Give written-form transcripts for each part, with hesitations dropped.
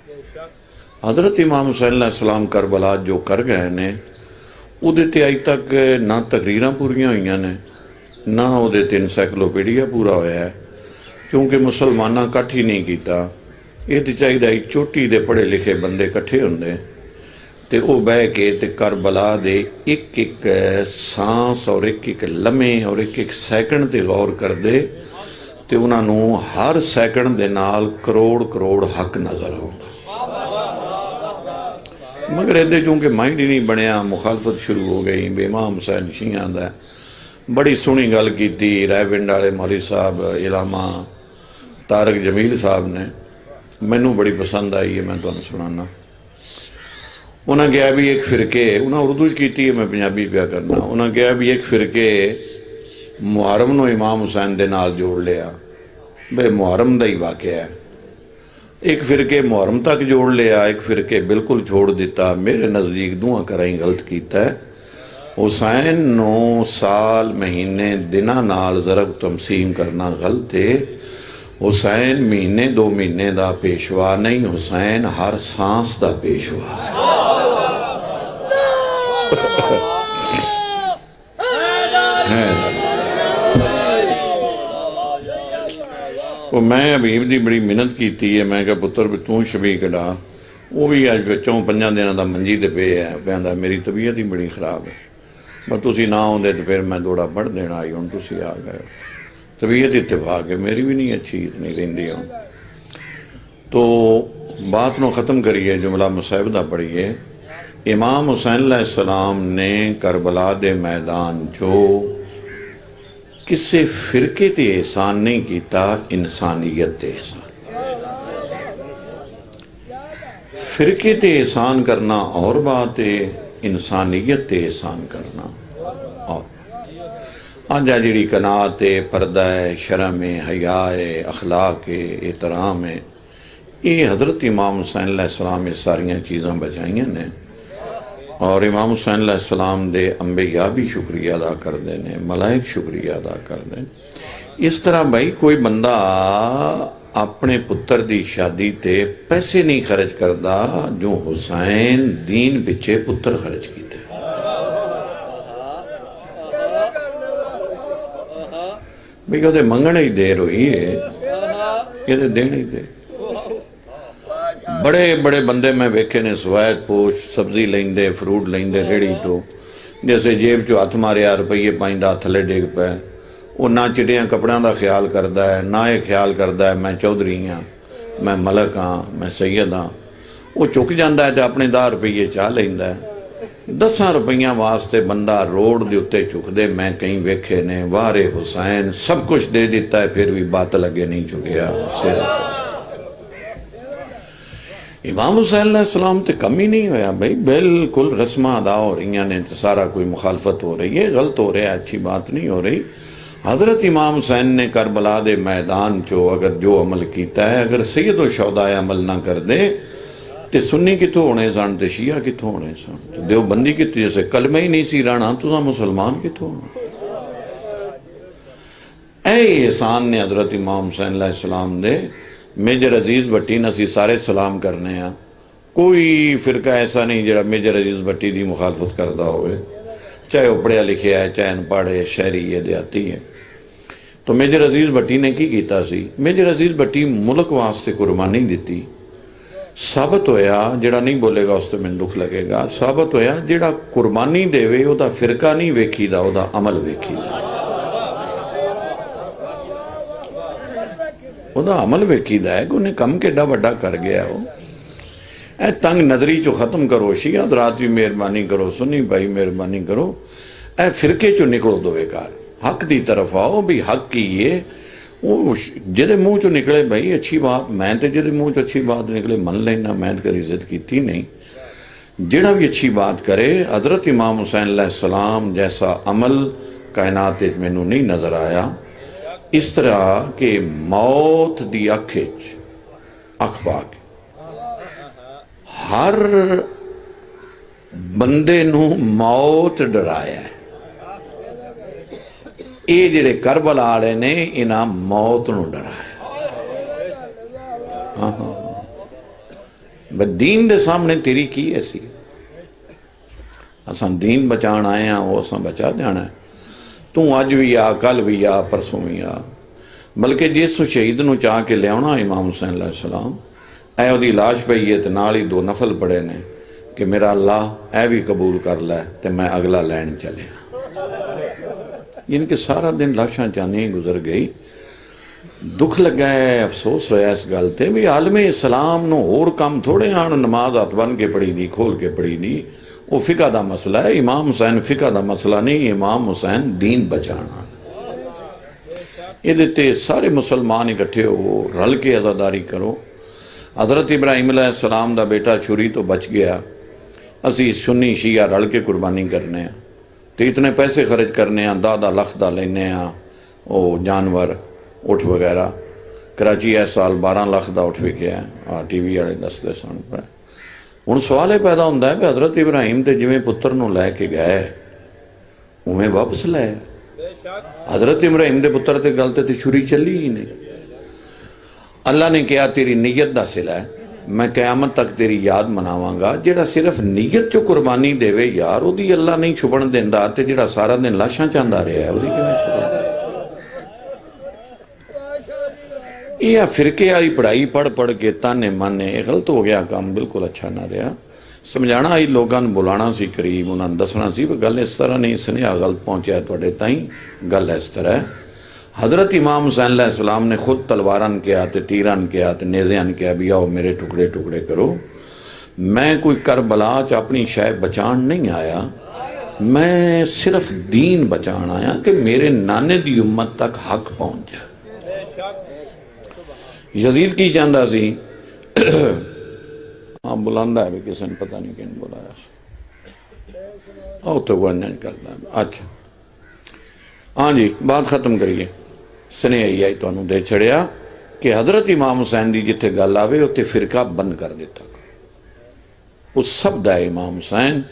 हज़रत इमाम हुसैन अलैहिस्सलाम करबला जो कर गए ने उहदे ते अज तक ना तकरीरां पूरियां होईयां ने ना उहदे ते इनसाइक्लोपीडिया पूरा होया है, क्योंकि मुसलमाना कट्ठ ही नहीं कीता। ये तो चाहिए चोटी दे पढ़े लिखे बंदे कट्ठे हुंदे ते वो बह के ते करबला दे एक एक सांस और एक एक लम्हे और एक एक सैकंड ते गौर करदे ते उन्हां नूं हर सैकंड दे नाल करोड़ करोड़ हक नज़र आउंदा। मगर इहदे चूंकि माइंड ही नहीं बनया, मुखालफत शुरू हो गई। इमाम हुसैन शियां दा बड़ी सोहनी गल कीती रायविंड वाले मौलवी साहब इलामा तारक जमील साहब ने, मैनू बड़ी पसंद आई है, मैं तुहानूं सुणाना। उन्हें कहा भी एक फिरके, उन्हें उर्दू की है, मैं पंजाबी पिया करना। उन्हें कहा भी एक फिरके मुहर्रम नूं इमाम हुसैन दे नाल जोड़ लिया, बे मुहर्रम दा ही वाक़या है। एक फिरके मुहर्रम तक जोड़ लिया, एक फिरके बिल्कुल छोड़ दिता। मेरे नज़दीक दूहां कराई गलत कीता है। हुसैन नूं साल महीने दिनां नाल ज़रब तमसीम करना गलत है। हुसैन महीने दो महीने का पेशवा नहीं, हुसैन हर सांस का पेशवा है। वो मैं हबीब की बड़ी मिन्नत की है, मैं कहा पुत्र भी तू छबी कढ़ा। वो भी अज 4-5 दिनों का मंजी ते पे है, कहता मेरी तबीयत ही बड़ी खराब है, बस तुसी ना आउंदे तो फिर मैं दौड़ा पढ़ देना आई, हुण तुसी आ गए। तबीयत इत्तेफाक है, मेरी भी नहीं अच्छी इतनी रही हूँ। तो बात को ख़त्म करिए, जुमला मुसाहिबा पढ़िए। इमाम हुसैन अलैहिस्सलाम ने करबला दे मैदान चो किसी फिरके ते एहसान नहीं किया, इंसानियत ते एहसान। फिरके ते एहसान करना और बात है, इंसानियत ते एहसान करना और। अज आ जी कनात है, पर्दा है, शर्म है, हया है, अखलाक है, एहतराम है, ये हज़रत इमाम हुसैन अलैहिस्सलाम ये सारिया चीज़ां बचाइयां ने। और इमाम हुसैन अलैहिस्सलाम दे अंबिया भी शुक्रिया अदा करते हैं, मलाइक शुक्रिया अदा करते हैं। इस तरह भाई कोई बंदा अपने पुत्र की शादी ते पैसे नहीं खर्च करता जो हुसैन दीन पिछे पुत्र खर्च किए। भी कहते मंगने ही देर हुई है, ये देने ही दे। बड़े बड़े बंदे मैं वेखे ने सवैत पोश सब्जी लेंदे फ्रूट लेंदे रेहड़ी तो, जैसे जेब चो हथ मारिया रुपये पाइंदा थले डिग पे। वो ना चिट्टियां कपड़ों का ख्याल करता है, ना ये ख्याल करता है मैं चौधरी हाँ, मैं मलक हाँ, मैं सैयद हाँ। वो चुक जाता है तो अपने 10 रुपये चाह लेंदा है। 10 रुपया वास्ते बंदा रोड के उत्ते चुकदे मैं कहीं वेखे ने। वारे हुसैन सब कुछ दे दिता है फिर भी बात लगे नहीं चुकया। इमाम हुसैन अलैहिस्सलाम तो कम ही नहीं होया भाई, बिल्कुल रस्मां अदा हो रही ने, तो सारा कोई मुखालफत हो रही है, गलत हो रहा है, अच्छी बात नहीं हो रही। हज़रत इमाम हुसैन ने करबला दे मैदान चो अगर जो अमल किया है, अगर सैयद व शौहदा अमल ना कर दे तो सुन्नी कितों होने सन, तो शिया कितों होने सन, तो देवबंदी कितों, जैसे कलमा ही नहीं सी रहना तो मुसलमान कितों होना। ऐ एहसान ने हज़रत इमाम हुसैन अलैहिस्सलाम दे। मेजर अजीज भट्टी न असी सारे सलाम करने हैं, कोई फिरका ऐसा नहीं जो मेजर अजीज भट्टी की मुखालफत करता हो, चाहे वह पढ़िया लिखिया है, चाहे अनपढ़ है, शहरी है, देहाती है। तो मेजर अजीज भट्टी ने की कीता सी? मेजर अजीज भट्टी मुल्क वास्ते कुर्बानी दी। साबित होया, जिहड़ा नहीं बोलेगा उस तो मैनूं दुख लगेगा, साबित होया जिहड़ा कुर्बानी देवे उहदा फिरका नहीं वेखीदा, उहदा अमल वेखीदा, उहदा अमल वेखीदा है कि उन्हें कम केडा वड्डा कर गया। वो ए तंग नजरी चो खत्म करो, शिया हज़रात भी मेहरबानी करो, सुन्नी भाई मेहरबानी करो, ए फिरके चो निकलो, दो बेकार हक की तरफ आओ। भी हक की है वो जिहदे मुँह चो निकले भाई अच्छी बात, मैं तो जिहदे मुँह चो अच्छी बात निकले मन लेना, मैं कभी इज्जत की नहीं। जिहड़ा भी अच्छी बात करे, हज़रत इमाम हुसैन अलैहिस्सलाम जैसा अमल कायनात मैनू नहीं नजर आया। इस तरह के मौत दी अख पा के हर बंदे नू मौत डराया है। ये जिहड़े करबला वाले ने इन्हां मौत नू डराया। हाँ हाँ, बस दीन दे सामने तेरी की ऐसी, असां दीन बचाण आए हैं, वो असां बचा जाना है। तू अज भी आ, कल भी आ, परसों भी आ। बल्कि जिस शहीद नूं चाह के लिया इमाम हुसैन अलैहिस्सलाम, ऐ उहदी लाश पई है ते नाल ही 2 नफल पड़े ने कि मेरा अल्लाह ऐ भी कबूल कर लै ते मैं अगला लैन चलिया। इनके सारा दिन लाशां चांदी ही गुजर गई। दुख लगा है, अफसोस होया इस गल ते भी आलमे इस्लाम नूं होर काम थोड़े आण, नमाज हथ बन के पढ़ी दी, खोल के पढ़ी दी, वो फिका दा मसला है। इमाम हुसैन फिका दा मसला नहीं, इमाम हुसैन दीन बचाना। ये सारे मुसलमान इकट्ठे हो, रल के अजादारी करो। हजरत इब्राहिम अलैहिस्सलाम दा बेटा छुरी तो बच गया, असी सुन्नी शिया रल के कुर्बानी करने, तो इतने पैसे खर्च करने, 10 लाख दा लेने, वो जानवर उठ वगैरह। कराची इस साल 12 लाख का उठ विकिया, TV वाले दसते सन। हुण सवाल यह पैदा होंदा है कि हजरत इब्राहिम तो जिवें पुत्र नूं लैके गए उवें वापस लै। हजरत इब्राहिम के पुत्र ते गल ते छुरी चली ही नहीं। अल्लाह ने कहा तेरी नीयत दा सिला है, मैं क़यामत तक तेरी याद मनावांगा। जिहड़ा सिर्फ नीयत चो कुर्बानी देवे यार, उहदी अल्लाह नहीं छुपण देंदा, ते जिहड़ा सारा दिन लाशां चांदा रहा है उहदी किवें छुपण। यह फिरके वाली पढ़ाई पढ़ पढ़ के ताने माने, गलत हो गया काम, बिल्कुल अच्छा ना रहा। समझाना आई लोगों को, बुलाना सी करीब, उन्होंने दसना सी गल इस तरह नहीं, सुनेहा गलत पहुंचा तुहाडे ताईं, गल इस तरह है। हजरत इमाम हुसैन अलैहिस्सलाम ने खुद तलवारन किया, तीरन किया, नेज़ियान किया भी आओ मेरे टुकड़े टुकड़े करो। मैं कोई करबला च अपनी शय बचान नहीं आया, मैं सिर्फ दीन बचान आया कि मेरे नाने दी उम्मत तक हक पहुंच जाए। यजीद की चाहता सी, हाँ बुलांदा है भी, किसी ने पता नहीं किन बुलाया, तो वर्णन करता। अच्छा हाँ जी, बात खत्म करिए। स्नेह आई तुहानू दे छड़िया कि हजरत इमाम हुसैन की जिथे गल आवे उत्थे फिरका बंद कर दिता। उस शब्द है इमाम हुसैन।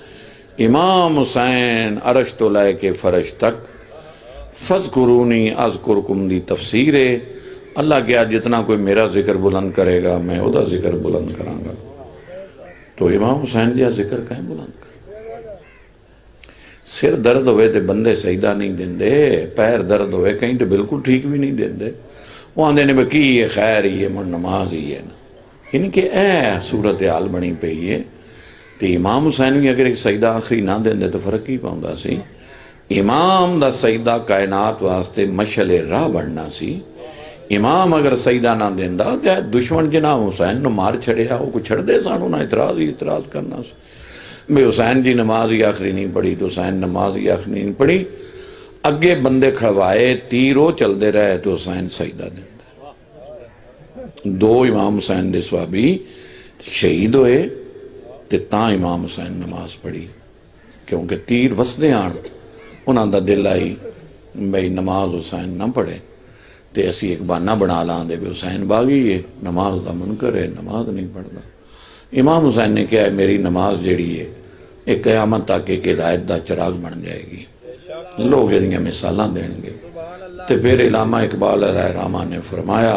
इमाम हुसैन अरश तो लैके फरश तक, फज़कुरूनी अज़कुरकुम दी तफसीर है। अल्लाह क्या जितना कोई मेरा जिक्र बुलंद करेगा मैं उसका जिक्र बुलंद करांगा। तो इमाम हुसैन जी जिक्र कहीं बुलंद कर। सिर दर्द होवे तो बंदे सजदा नहीं देंदे, पैर दर्द होवे कहीं तो बिल्कुल ठीक भी नहीं देंदे। वो आंदे ने की है खैर ही है, मन नमाज ही है ना। इनके ए सूरत हाल बनी पई है। तो इमाम हुसैन भी अगर एक सजदा आखिरी ना देंदे तो फर्क ही पाउंदा सी। इमाम दा सजदा कायनात वास्ते मशले राह बनना सी। इमाम अगर सजदा ना देंदा तो दुश्मन जिन्हें हुसैन नूं मार छड़िया वो कोई छड़दे सन, उन्हें इतराज ही इतराज करना सी भी हुसैन जी नमाज ही आखिरी नहीं पढ़ी तो हुसैन नमाज ही आखिरी नहीं पढ़ी। अगे बंदे खड़वाए, तीर वो चलते रहे तो हुसैन सजदा देंदा। 2 इमाम हुसैन दे सवाबी शहीद होए ते तां इमाम हुसैन नमाज पढ़ी, क्योंकि तीर वसदे आण उन्हां दा दिल आई बई नमाज हुसैन ना पढ़े तो असी एक बहाना बना लांदे भी हुसैन बागी है, नमाज का मुनकर है, नमाज नहीं पढ़ता। इमाम हुसैन ने कहा मेरी नमाज जिहड़ी है एक क़यामत तक एक हिदायत का चिराग बन जाएगी, लोग इहदियां मिसालां देंगे। तो फिर इलामा इकबाल रहमान ने फरमाया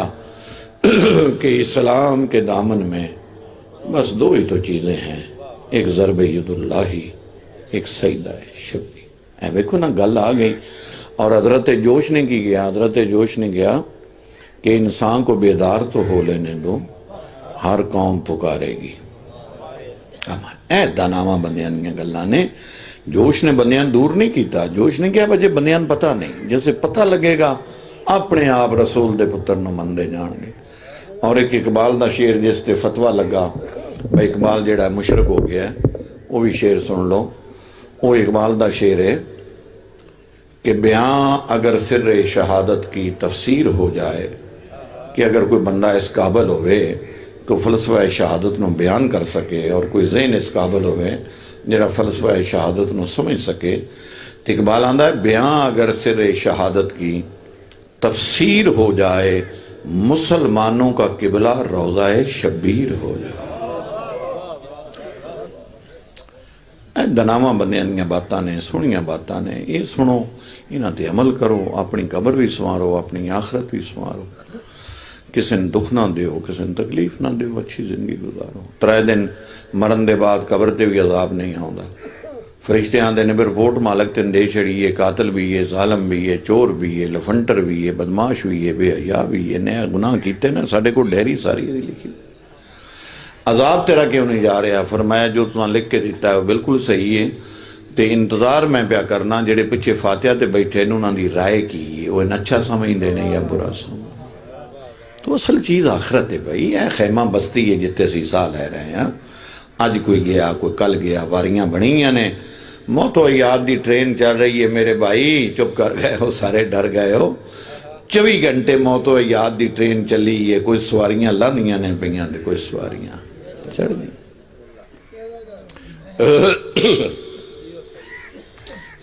कि इस्लाम के दामन में बस 2 ही तो चीज़ें हैं, एक ज़रब यदुल्लाही, एक सजदा शबी। ऐ देखो ना गल आ गई। और हजरत जोश ने की गया, हजरत जोश ने कहा कि इंसान को बेदार तो हो लेने दो, हर कौम पुकारेगी। दानावा बंदियां दी गल्लां ने। जोश ने बंदियां दूर नहीं किया। जोश ने कहा बजे बंदियां पता नहीं, जैसे पता लगेगा अपने आप रसूल दे पुत्र नूं मनदे जाणगे। और एक इकबाल दा शेर जिस ते फतवा लगा भाई इकबाल जिहड़ा मुशरक हो गया, वो भी शेर सुन लो। वो इकबाल दा शेर है कि बयां अगर सिर शहादत की तफसीर हो जाए, कि अगर कोई बंदा इस काबिल होवे कि फलसफा शहादत नूं बयान कर सके और कोई ज़हन इस काबिल होवे जिहड़ा फलसफा शहादत नूं समझ सके, तो इकबाल आंदा है बयां अगर सिर शहादत की तफसीर हो जाए, मुसलमानों का किबला रोज़ा शब्बीर हो जाए। दनावा बंदियां दीयां बातां ने, सोहणियां बातां ने, ये सुनो, इन्हां ते अमल करो, अपनी कबर भी संवारो, अपनी आखरत भी संवारो। किसी ने दुख ना दो, किसी ने तकलीफ ना दो, अच्छी जिंदगी गुजारो। 3 दिन मरण के बाद कबर से भी अजाब नहीं आता। फरिश्ते आते ने भी रिपोर्ट मालक तेन दे छड़ी है, कातल भी है, जालम भी है, चोर भी है, लफंटर भी है, बदमाश भी है, बेहया भी है, नया गुनाह किए ना, साढ़े को डायरी सारी लिखी। अजाब तेरा क्यों नहीं जा रहा? फरमाया जो तुम लिख के दिता है बिल्कुल सही है, तो इंतजार मैं प्या करना जेडे पिछे फातिहा ते बैठे ने उन्होंने राय की है, वो अच्छा समझते हैं या बुरा समझ। तो असल चीज़ आखरत है भाई। यह खैमा बस्ती है जिते असी साह लै रहे हैं। अज कोई गया, कोई कल गया, वारियां बनिया ने। मौतो याद की ट्रेन चल रही है मेरे भाई, चुप कर गए हो, सारे डर गए हो। 24 घंटे मौतो याद की ट्रेन चली है। कोई सवारियां लादियां ने पईयां ते कोई सवारियां चढ़ दी।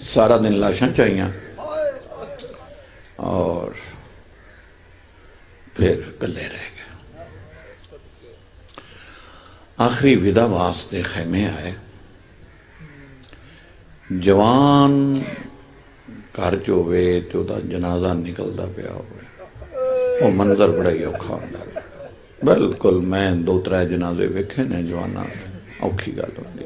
सारा दिन लाशां चाहिए और फिर कल्ले रह गए। आखिरी विदा वास्ते खैमे आए। जवान घर च होवे ते ओहदा जनाजा निकलता पिया होवे, वो मंजर बड़ा ही औखा होंदा है। बिल्कुल मैं 2-3 जनाजे वेखे ने जवाना दे, औखी गल होंदी।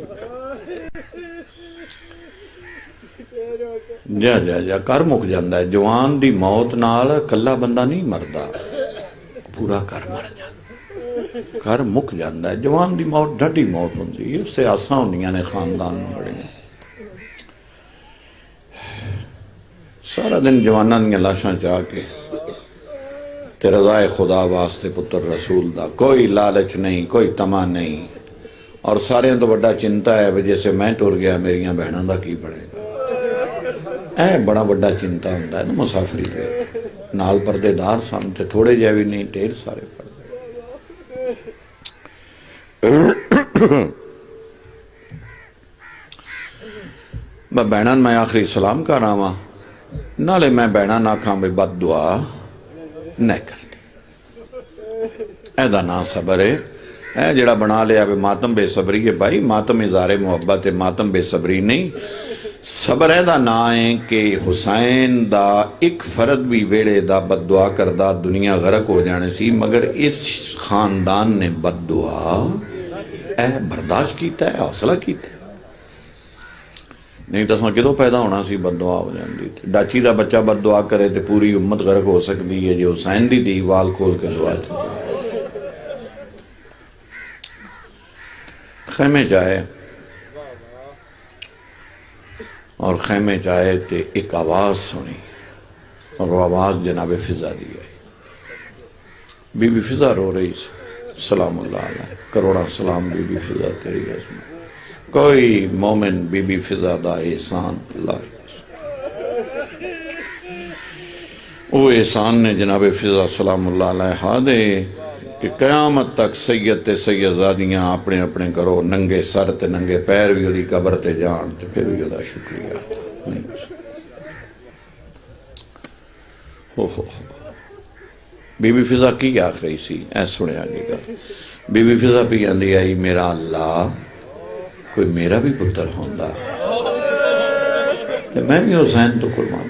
जा जा जा कर मुक जाता है। जवान की मौत नाल कला बंदा नहीं मरदा, पूरा घर मर जाता, घर मुक जाता है। जवान की मौत ढाडी मौत होंदी है, उससे आसा होंदियां ने खानदान में बड़ियां। सारा दिन जवाना दी लाशां चाह के ते रज़ाए खुदा वास्ते पुत्र रसूल दा कोई लालच नहीं, कोई तमा नहीं। और सारे तो बड़ा चिंता है भी जैसे मैं टुर गया मेरिया बहनों का की बनेगा। ऐ बड़ा बड़ा चिंता होंदा है ना मुसाफरी पे। नाल पर्देदार सन ते थोड़े जे भी नहीं, ढेर सारे पर्दे। बहना मैं आखिरी सलाम कर आवा, नाले मैं बहना ना आखा भी बद दुआ न करनी। एदा ना सबर है। ए जड़ा बना लिया भी मातम बेसबरी है। भाई मातम इज़ारे मुहब्बत है, मातम बेसबरी नहीं। सबर एदा ना है कि हुसैन दा एक फर्द भी वेड़े दा बददुआ करदा दुनिया गरक हो जाने सी, मगर इस खानदान ने बददुआ बर्दाश्त किया है, हौसला किया। नहीं तो अस किदों पैदा होना सी, बददुआ हो जाती। डाची का बच्चा बददुआ करे तो पूरी उम्मत गरक हो सकती है। जो हुसैन दी धी वाल खोल के दुआ खैमे जाए और खैमे जाए तो एक आवाज़ सुनी और वो आवाज़ जनाब फिजा दी आई। बीबी फिजा रो रही सी, सलामुल्लाह अलैह, करोड़ा सलाम बीबी फिजा तेरी आज़मा। कोई मोमिन बीबी फिजा दा एहसान अल्लाह, वो एहसान ने जनाब फिजा सलामुल्लाह अलैह दे कि क़यामत तक सैयद ते सैयदजादियां अपने अपने घरों नंगे सर ते नंगे पैर भी उसकी कबर ते जान ते फिर भी उसका शुक्रिया नहीं। हो बीबी फिजा की आख रही सी, ऐ सुनिया जी गल। बीबी फिजा भी आंदी आई, मेरा अल्लाह कोई मेरा भी पुत्र होंदा ते मैं भी हुसैन तो कुर्बान।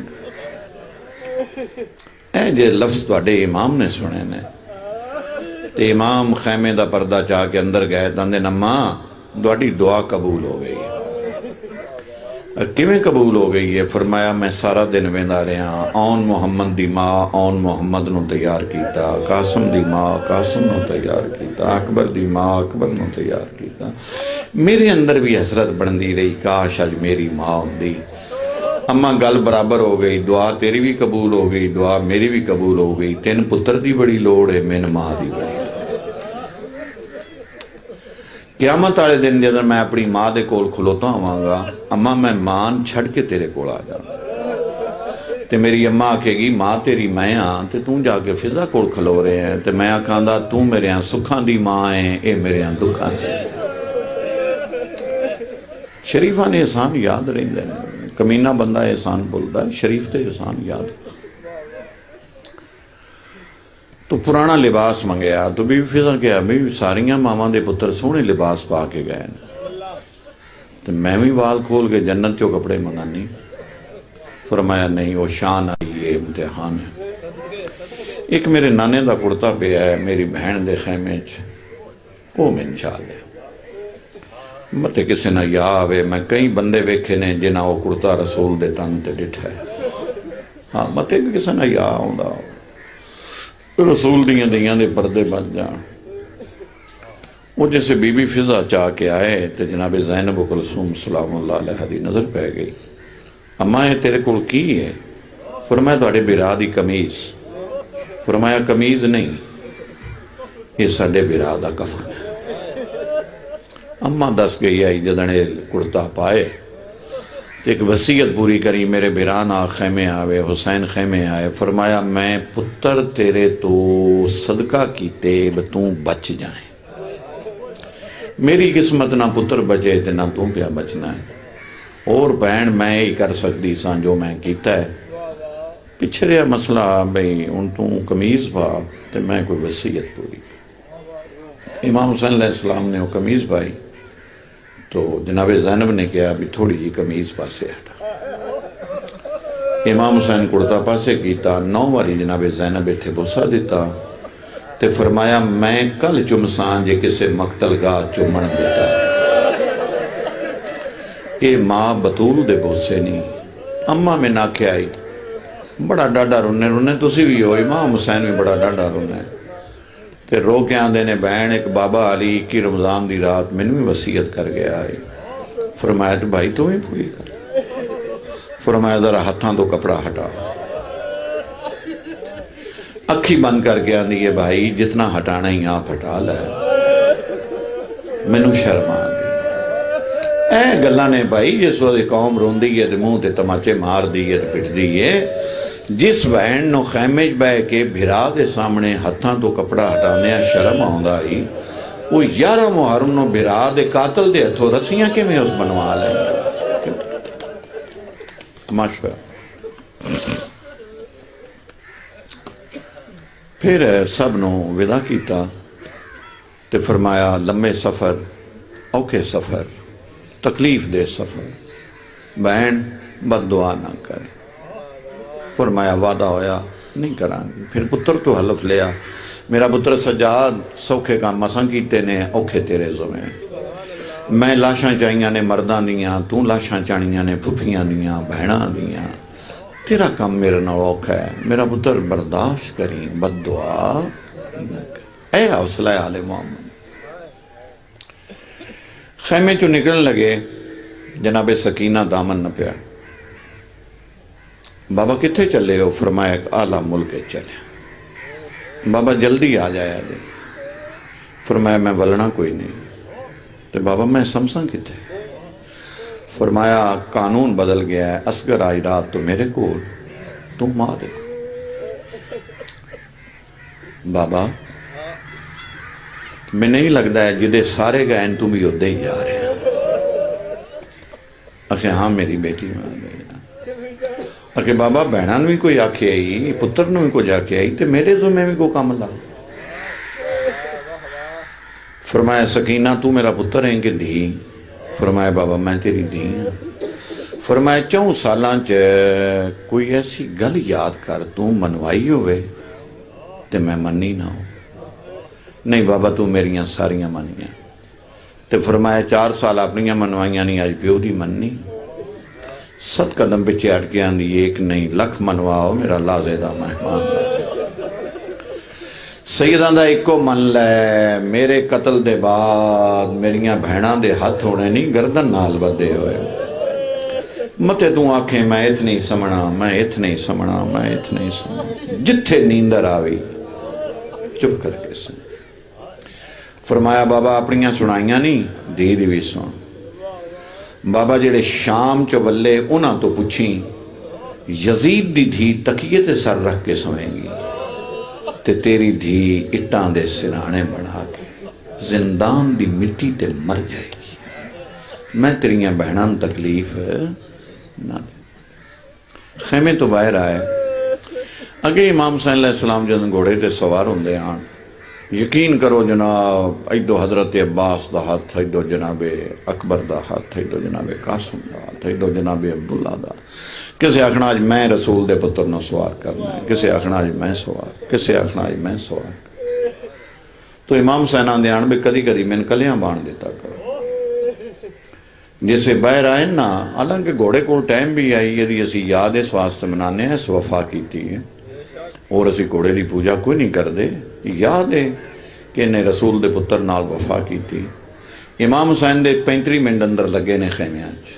ऐ जे लफ्ज तुहाडे इमाम ने सुने ने ते इमाम खैमे का पर्दा चाह के अंदर गए। कहते अम्मा तुहाडी दुआ कबूल हो गई है। किवें कबूल हो गई है? फरमाया मैं सारा दिन वेंदा रहा, औन मुहम्मद दी माँ औन मुहम्मद नूं तैयार कीता, कासम दी माँ कासम नूं तैयार कीता, अकबर दी माँ अकबर नूं तैयार कीता। मेरे अंदर भी हसरत बनती रही, काश अज मेरी माँ होंदी। अम्मा गल बराबर हो गई, दुआ तेरी भी कबूल हो गई, दुआ मेरी भी कबूल हो गई। तेन पुत्र की बड़ी लोड़ है, मैन माँ की बड़ी। क्यामत वाले दिन जब मैं अपनी माँ के कोल खलोता होवांगा, अम्मा मैं मान छड़ के तेरे कोल आ जा। ते मेरी अम्मा आखेगी माँ तेरी मैं हाँ ते तू जाके फिजा कोल खलो रहे हैं। ते मैं आखांदा तू मेरे सुखां दी माँ है, ये मेरे दुखां दी। शरीफा ने एहसान याद रहिंदे ने, कमीना बंदा एहसान भुलदा है, शरीफ ते एहसान याद। तो पुराना लिबास मंगया तो बीबी फिजा क्या भी सारिया मावां दे पुत्र सोहने लिबास पा के गए तो मैं भी वाल खोल के जन्नत चो कपड़े मंगानी। फरमाया नहीं, वो शान आई है, इम्तिहान है। एक मेरे नाने का कुर्ता पिया है मेरी बहन के खैमे च, वो मैंने छा लिया। मत किसी ना या आवे, मैं कई बंदे वेखे ने जिन्हें वो कुर्ता रसूल दे तन ते डिठा है। हाँ, मत किसी ना या आउंदा रसूल दियां दियां दे पर्दे बच जान। वो जैसे बीबी फिजा चाह के आए तो जनाब ज़ैनब कुलसूम सलामुल्लाह अलैहा दी नज़र पै गई। अम्मा ये तेरे कोल की है? फरमाया तुहाडे बिरा दी कमीज। फरमाया कमीज नहीं, ये साडे बिरा दा कफन है। अम्मा दस गई आई जदने कुर्ता पाए तो एक वसीयत पूरी करी, मेरे बिरा ना खैमे आवे, हुसैन खैमे आए। फरमाया मैं पुत्र तेरे तो सदका कीते तू बच जाए, मेरी किस्मत ना पुत्र बचे तो ना तू पिया बचना है। और भैन मैं ही कर सकती सा जो मैं किया है। पिछे रहा मसला बई हूँ तू कमीज पा तो मैं कोई वसीयत पूरी। इमाम हुसैन अलैहिस्सलाम ने वो कमीज पाई तो जनाब ज़ैनब ने कहा भी थोड़ी जी कमीज पासे हटा। इमाम हुसैन कुर्ता पासे किया, 9 बारी जनाब ज़ैनब इत्थे बुसा दिता ते फरमाया मैं कल चुमसान जे किसे मकतल गाह चुमन देता। ये माँ बतूल दे बोसे नहीं। अम्मा में आख्या आई बड़ा डाडा रोने रोने, तुसी भी हो। इमाम हुसैन भी बड़ा डाडा रोने ते रो के आंदे ने बहन एक बाबा अली 21 रमज़ान की रात मैनू भी वसीयत कर गया है। फरमाया तो भाई तू भी पूरी कर। फरमाया जरा हाथों तो कपड़ा हटा। अखी बंद करके आंदी है भाई जितना हटाना ही आप हटा लै, मैनू शर्म आ गई। ऐ गल्लां ने भाई जिस वे कौम रोंदी है तो मुंह ते तमाचे मार दी है तो पिटदी है। जिस बहन नो खैमे च बह के भिरा के सामने हथां तो कपड़ा हटाने शर्म आउंदा ही, वो 11 मुहर्रम नो भिरा दे कातल दे हथों रस्सियां किवें उस बनवा लैंदा। तमाशा। फिर सब नो विदा किया तो फरमाया लंबे सफ़र, औखे सफ़र, तकलीफ दे सफ़र, बहन बददुआ ना करे। फरमाया वादा होया नहीं करांगी। फिर पुत्र तो हलफ लिया, मेरा पुत्र सजाद सौखे काम मसां कीते ने, औखे तेरे जुमे। मैं लाशां चाहियां ने मर्दां दियां, तू लाशां चाणियां ने फुफियां दियां भैणां दियां, तेरा काम मेरे नाल औखा है। मेरा पुत्र बर्दाश्त करी, बददुआ न कर। ऐ हौसला है आले मोहम्मद। खैमे चो निकलने लगे, जनाबे सकीना दामन न पिया। बाबा कित्थे चले हो? फरमाया एक आला मुल्क चले। बाबा जल्दी आ जाया दे। फरमाया मैं वलना कोई नहीं। तो बाबा मैं समझा कित्थे? फरमाया कानून बदल गया है, असगर आई रात तो मेरे को, तुम मां देखो। बाबा मैं नहीं लगता है जिदे सारे गैन तुम भी उदे ही जा रहे हैं। आखे हाँ मेरी बेटी मान गई। आखे बाबा भैणा भी कोई आखे आई, पुत्र भी कुछ आखे आई तो मेरे जुम्मे भी कोई काम ला। फरमाया सकीना तू मेरा पुत्र है कि धी? फरमाया बाबा मैं तेरी धी हाँ। फरमाया 4 सालां च कोई ऐसी गल याद कर तू मनवाई होवे ते मैं मन्नी ना हो। नहीं बाबा तू मेरिया सारियां मनिया। तो फरमाया 4 साल अपनिया मनवाइया नहीं, अज प्यो दी मननी। 7 कदम पिछे हट के आंदी एक नहीं लख मनवाओ मेरा लाजे दा मेहमान। सईदां दा इको मन लै, मेरे कतल दे बाद मेरिया भैणां दे हथ होने नहीं गर्दन नाल बधे होए। मते तू आखे मैं इत नहीं समना, मैं इत नहीं समना, मैं इत नहीं समना। जिथे नींदर आवी चुप करके सुन। फरमाया बाबा अपनियां सुनाइयां नहीं, धी दी भी सुन। बाबा जेड़े शाम च वल्ले उन्हां तो पुछी यजीद दी धी तकिए ते सर रख के सोएगी ते तेरी धी इट्टां दे सिराने बना के जिंदान दी मिट्टी ते मर जाएगी। मैं तेरियां बहनां नूं तकलीफ ना दे। खैमे तो बाहर आए। अगे इमाम हुसैन अलैहिस्सलाम जदों घोड़े ते सवार होंदे आन, यकीन करो जनाब इदो हजरत अब्बास का हाथ, इदो जनाबे अकबर का हाथ, इदो जनाबे कासिम का हाथ, इदो जनाबे अब्दुल्ला का। किसे आखना अज मैं रसूल दे पुत्र नूं सवार करना है, किसे आखना अज मैं सवार, किसे आखना अज मैं सवार। तो इमाम हुसैन आंदे आन भी कदी कदी मैंने कलियां बाण दिता करो। जिसे बहर आए ना, हालांकि घोड़े को टाइम भी आई यदि असी याद इस वास्ते मनाने हैं, इस वफा की है और असी घोड़े की पूजा कोई नहीं करते। याद है कि इन्हें रसूल दे पुत्र नाल वफा की। इमाम हुसैन दे 35 मिनट अंदर लगे ने खेमियां च,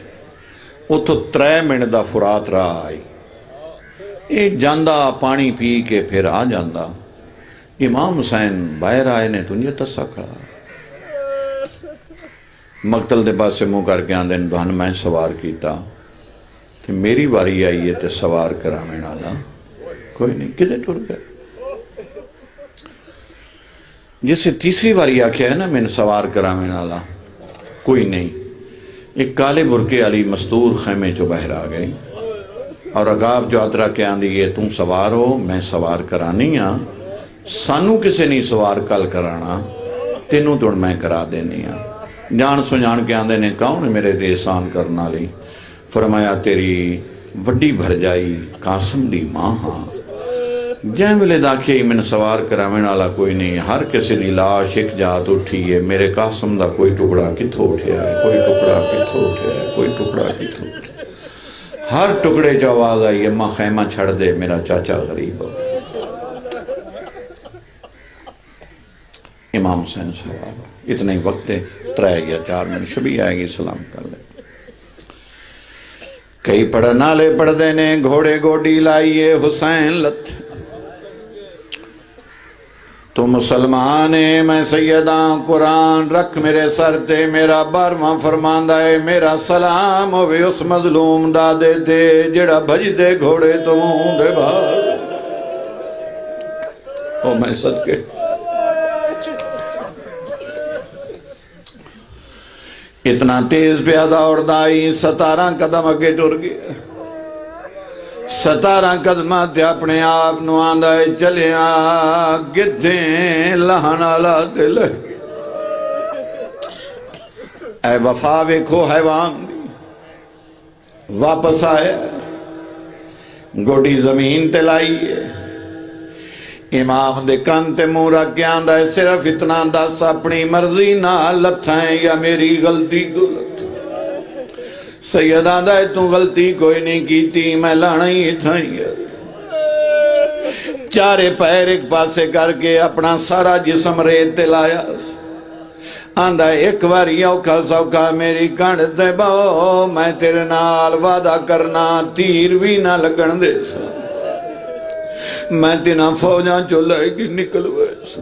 उतो 3 मिनट का फुरात राह आई। ये जांदा पानी पी के फिर आ जांदा। इमाम हुसैन बाहर आए ने तुझे तस्सा खड़ा मकतल दे पासे मुँह करके आंदे बहन मैं सवार किया ते मेरी वारी आई है तो सवार कराने वाला कोई नहीं, किते टुर गए। जिसे तीसरी बारी आख्या है ना मैंने सवार कराने वाला कोई नहीं, एक काले बुरके वाली मस्तूर खेमे चो बाहर आ गई और अगाब जो आतरा के आंदी है तू सवार हो मैं सवार करानी हाँ, सानू किसे नहीं सवार कल कराना, तेनों तो मैं करा देनी हाँ। जान सुजान के आंदे ने कौन मेरे ते एहसान करने वाली। फरमाया तेरी वड्डी भरजाई कासम दी मां हाँ। जै वेले दाखिया ही मैंने सवार कराने वाला कोई नहीं, हर किसी की लाश एक जात उठी है, मेरे कासम का कोई टुकड़ा कित्थों उठिया है, कोई टुकड़ा कित्थों उठिया है, कोई टुकड़ा कित्थों उठिया। हर टुकड़े च आवाज आई अम्मा खैमा छड़ दे मेरा चाचा गरीब हो। इमाम हुसैन सवार इतना ही वक्त है, 3 या 4 मिनट शबी आएगी सलाम कर ले। कई पढ़न वाले पढ़ते ने घोड़े गोडी लाइए हुसैन लथ, तू मुसलमान है मैं सैयदा कुरान रख मेरे सर ते, मेरा 12वां फरमांदा है मेरा सलाम होवे उस मजलूम दा दे दे जेड़ा भजदे घोड़े तो मुंह दे बाहर। ओ मैं सदके इतना तेज प्यादा उड़दा आई 17 कदम अगे टुर गया। 17 कदम ते अपने आप नूं आंदा है चलिया गिद्धे लहन वाला दिल। ऐ वफा वेखो हैवान वापस आया, गोडी जमीन ते लाई है। इमाम दे कान ते मुंह रख के आंदा है सिर्फ इतना दस अपनी मर्जी ना लथा है या मेरी गलती को लथ। सैयद आंदा है तू गलती कोई नहीं की, मैं लाना ही था। चारे पैर एक पासे करके अपना सारा जिस्म रेत ते लाया। आंदा एक बारी औखा सौखा मेरी कंड ते बहो, मैं तेरे नाल वादा करना तीर भी ना लगन दे, मैं तिना फौजा चो लैके निकल वैसे।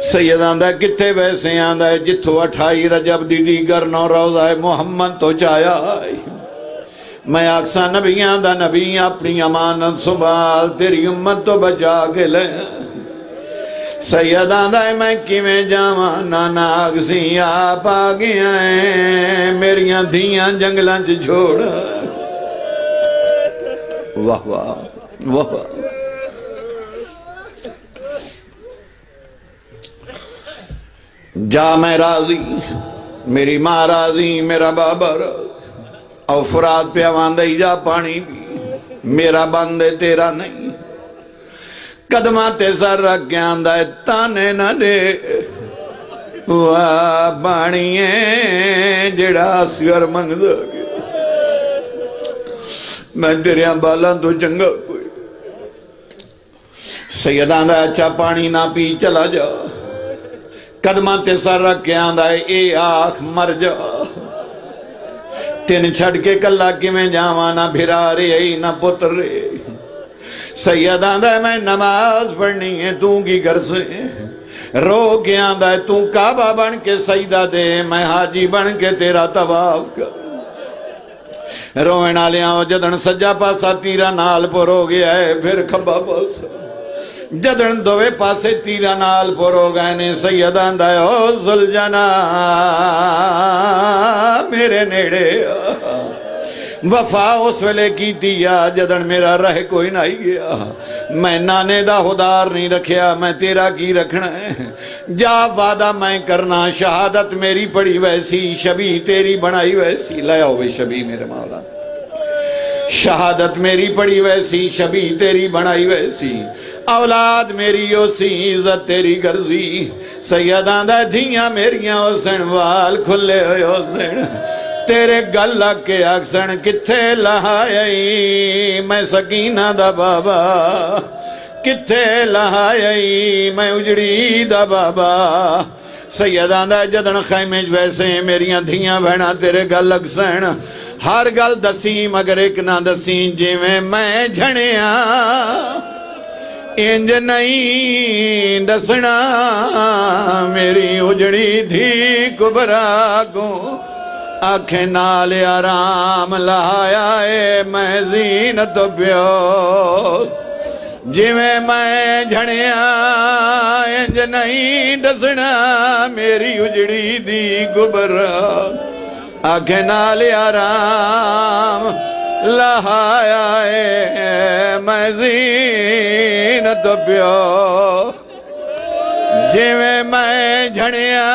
सैयद आंदा किथे वैसे आंदा है जिथों 28 रजब दी दीगर 9 रोज़ा मुहम्मद तो चाया। मैं आखसा नबियां दा नबी अपनी अमानत संभाल तेरी उम्मत तो बचा के ले। सैयद आंदा है मैं किवें जावां नाना आखसी आप आ गया है मेरिया धियां जंगलां च छोड़। वाह वाह वाह। जा मैं राजी मेरी मां राजी मेरा बाबा राजी। और फुरात पे आवांदे जा पानी भी मेरा बंद है तेरा नहीं। कदमा ते सर रख के आंदा है ताने ना दे वाह बाणीए जेड़ा असगर मंगदा मैं तेरिया बालां तो चंगा कोई। सैयद आंदा अच्छा पानी ना पी चला जा। कदमा ते सर रख के आंदा है ए आख मर जा। तेन छड़ के कला किवें जावां ना भिरा रे ना पुत्र रे। सैयद आंदा है मैं नमाज पढ़नी है तू की कर से। रो के आंदा है तू काबा बन के सजदा दे मैं हाजी बन के तेरा तवाफ कर। रोवण वालियां जदन सज्जा पासा तीरा नाल पुर हो गया है फिर खब्बा पासा जदन दोवे पासे तीरा नाल पुर हो गए ने। सैयद आंदा है ओ जुलजना मेरे नेड़े वफा उस वेले की जदन मेरा रह कोई ना ही गया। मैं नाने दा हुदार नहीं रखिया मैं तेरा की रखना है। जा वादा मैं करना शहादत मेरी पड़ी वैसी शबी तेरी बनाई वैसी। ले आओ वे शबी मेरे मौला। शहादत मेरी पड़ी वैसी, शबी तेरी बनाई वैसी, औलाद मेरी ओसी, इज्जत तेरी गर्जी। सैयदां दा धियां मेरियां ओसन, वाल खुले होए ओसन, तेरे गल लग के आखसन किथे लहाई मैं सकीना दा बाबा, किथे लहाई मैं उजड़ी दा बाबा। सैयदां दा जदन खैमे वैसे मेरियां धियां भैणां तेरे गल लगसन, हर गल दसी मगर एक ना दसी जिवें मैं झणिया, इंज नहीं दसना मेरी उजड़ी थी कुबरा को। आखे नाल आराम लाया ए मैं जीनत प्यो, जिवें मैं झणिया इंज नहीं दसना मेरी उजड़ी दी गुबरा। आखे नाल आराम लहाया ए मैं जीनत प्यो, जिवें मैं झणिया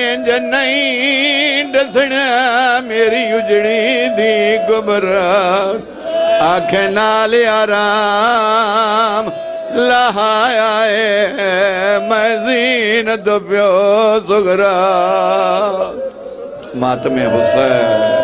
इंज नहीं दसना मेरी उजड़ी दी गुबरा। आखे नाल आराम लहाया ए मैं जीनत प्यो सुगरा। मातमे हुसैन।